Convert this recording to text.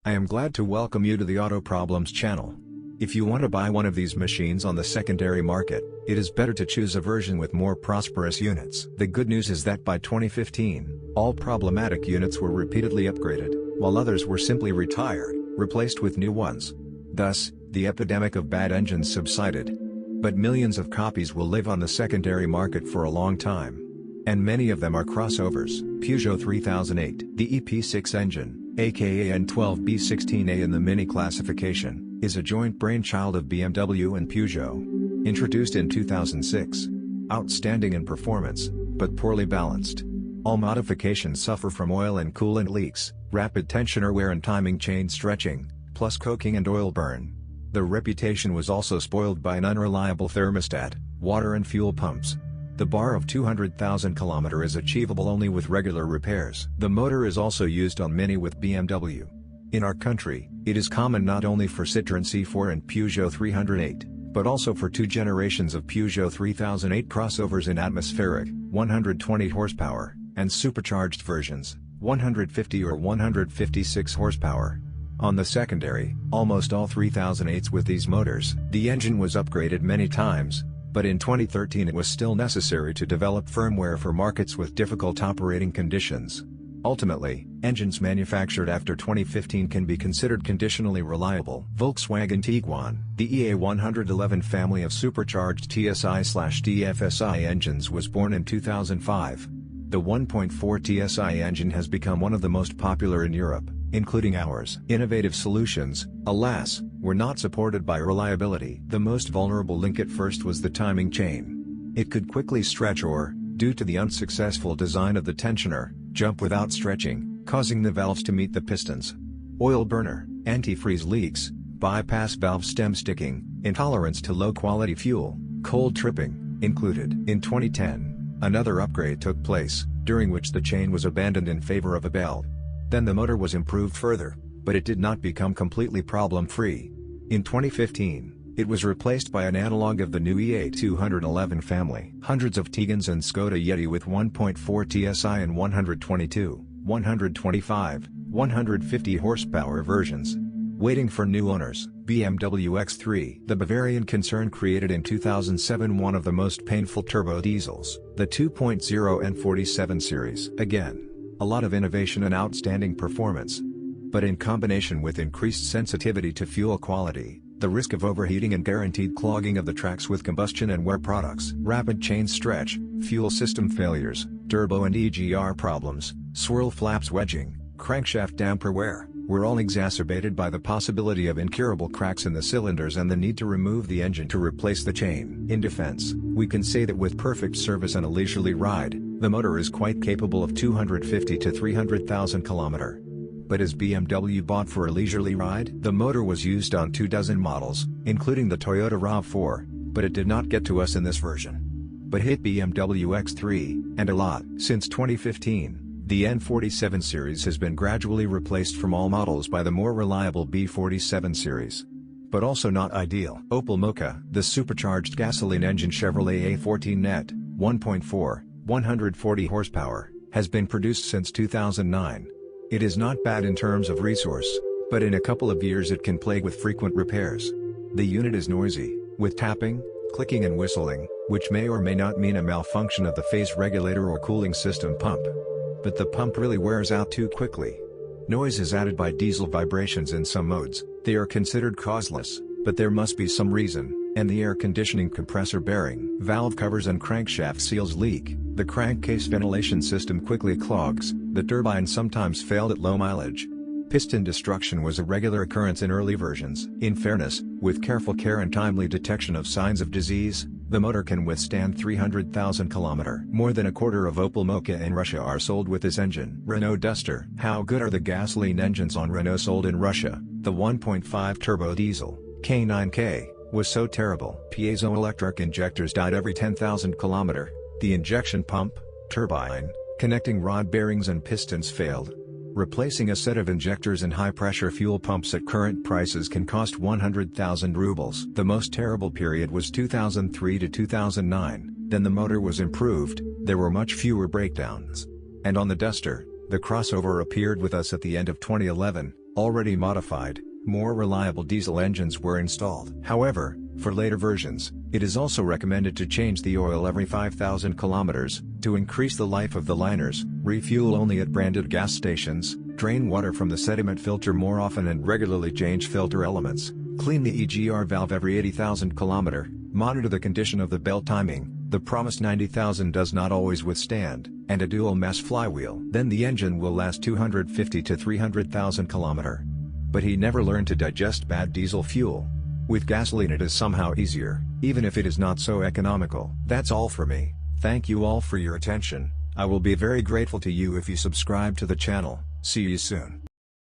I am glad to welcome you to the Auto Problems channel. If you want to buy one of these machines on the secondary market, it is better to choose a version with more prosperous units. The good news is that by 2015, all problematic units were repeatedly upgraded, while others were simply retired, replaced with new ones. Thus, the epidemic of bad engines subsided. But millions of copies will live on the secondary market for a long time. And many of them are crossovers. Peugeot 3008, the EP6 engine, aka N12B16A in the Mini classification, is a joint brainchild of BMW and Peugeot. Introduced in 2006. Outstanding in performance, but poorly balanced. All modifications suffer from oil and coolant leaks, rapid tensioner wear and timing chain stretching, plus coking and oil burn. The reputation was also spoiled by an unreliable thermostat, water and fuel pumps. The bar of 200,000 km is achievable only with regular repairs. The motor is also used on Mini with BMW. In our country, it is common not only for Citroën C4 and Peugeot 308, but also for two generations of Peugeot 3008 crossovers in atmospheric, 120 horsepower, and supercharged versions, 150 or 156 horsepower. On the secondary, almost all 3008s with these motors, the engine was upgraded many times, but in 2013 it was still necessary to develop firmware for markets with difficult operating conditions. Ultimately, engines manufactured after 2015 can be considered conditionally reliable. Volkswagen Tiguan, the EA111 family of supercharged TSI/DFSI engines was born in 2005. The 1.4 TSI engine has become one of the most popular in Europe, including ours. Innovative solutions, alas, were not supported by reliability. The most vulnerable link at first was the timing chain. It could quickly stretch or, due to the unsuccessful design of the tensioner, jump without stretching, causing the valves to meet the pistons. Oil burner, antifreeze leaks, bypass valve stem sticking, intolerance to low-quality fuel, cold tripping, included. In 2010, another upgrade took place, during which the chain was abandoned in favor of a belt. Then the motor was improved further, but it did not become completely problem-free. In 2015, it was replaced by an analog of the new EA211 family. Hundreds of Tigans and Skoda Yeti with 1.4 TSI and 122, 125, 150 horsepower versions. Waiting for new owners. BMW X3. The Bavarian concern created in 2007 one of the most painful turbo diesels, the 2.0 N47 series. Again, a lot of innovation and outstanding performance. But in combination with increased sensitivity to fuel quality, the risk of overheating and guaranteed clogging of the tracks with combustion and wear products, rapid chain stretch, fuel system failures, turbo and EGR problems, swirl flaps wedging, crankshaft damper wear, were all exacerbated by the possibility of incurable cracks in the cylinders and the need to remove the engine to replace the chain. In defense, we can say that with perfect service and a leisurely ride, the motor is quite capable of 250 to 300,000 km. But is BMW bought for a leisurely ride? The motor was used on 24 models, including the Toyota RAV4, but it did not get to us in this version. But hit BMW X3, and a lot. Since 2015, the N47 series has been gradually replaced from all models by the more reliable B47 series. But also not ideal. Opel Mokka, the supercharged gasoline engine Chevrolet A14 Net, 1.4, 140 horsepower, has been produced since 2009. It is not bad in terms of resource, but in a couple of years it can plague with frequent repairs. The unit is noisy, with tapping, clicking and whistling, which may or may not mean a malfunction of the phase regulator or cooling system pump. But the pump really wears out too quickly. Noise is added by diesel vibrations in some modes. They are considered causeless, but there must be some reason, and the air conditioning compressor bearing, valve covers and crankshaft seals leak, the crankcase ventilation system quickly clogs, the turbine sometimes failed at low mileage. Piston destruction was a regular occurrence in early versions. In fairness, with careful care and timely detection of signs of disease, the motor can withstand 300,000 km. More than a quarter of Opel Mokka in Russia are sold with this engine. Renault Duster. How good are the gasoline engines on Renault sold in Russia? The 1.5 turbo diesel, K9K, was so terrible. Piezoelectric injectors died every 10,000 km. The injection pump, turbine, connecting rod bearings and pistons failed. Replacing a set of injectors and high-pressure fuel pumps at current prices can cost 100,000 rubles. The most terrible period was 2003 to 2009, then the motor was improved, there were much fewer breakdowns. And on the Duster, the crossover appeared with us at the end of 2011, already modified, more reliable diesel engines were installed. However, for later versions, it is also recommended to change the oil every 5,000 kilometers, to increase the life of the liners, refuel only at branded gas stations, drain water from the sediment filter more often and regularly change filter elements, clean the EGR valve every 80,000 kilometer, monitor the condition of the belt timing. The promised 90,000 does not always withstand, and a dual mass flywheel. Then the engine will last 250 to 300,000 kilometer. But he never learned to digest bad diesel fuel. With gasoline it is somehow easier, even if it is not so economical. That's all for me. Thank you all for your attention. I will be very grateful to you if you subscribe to the channel. See you soon.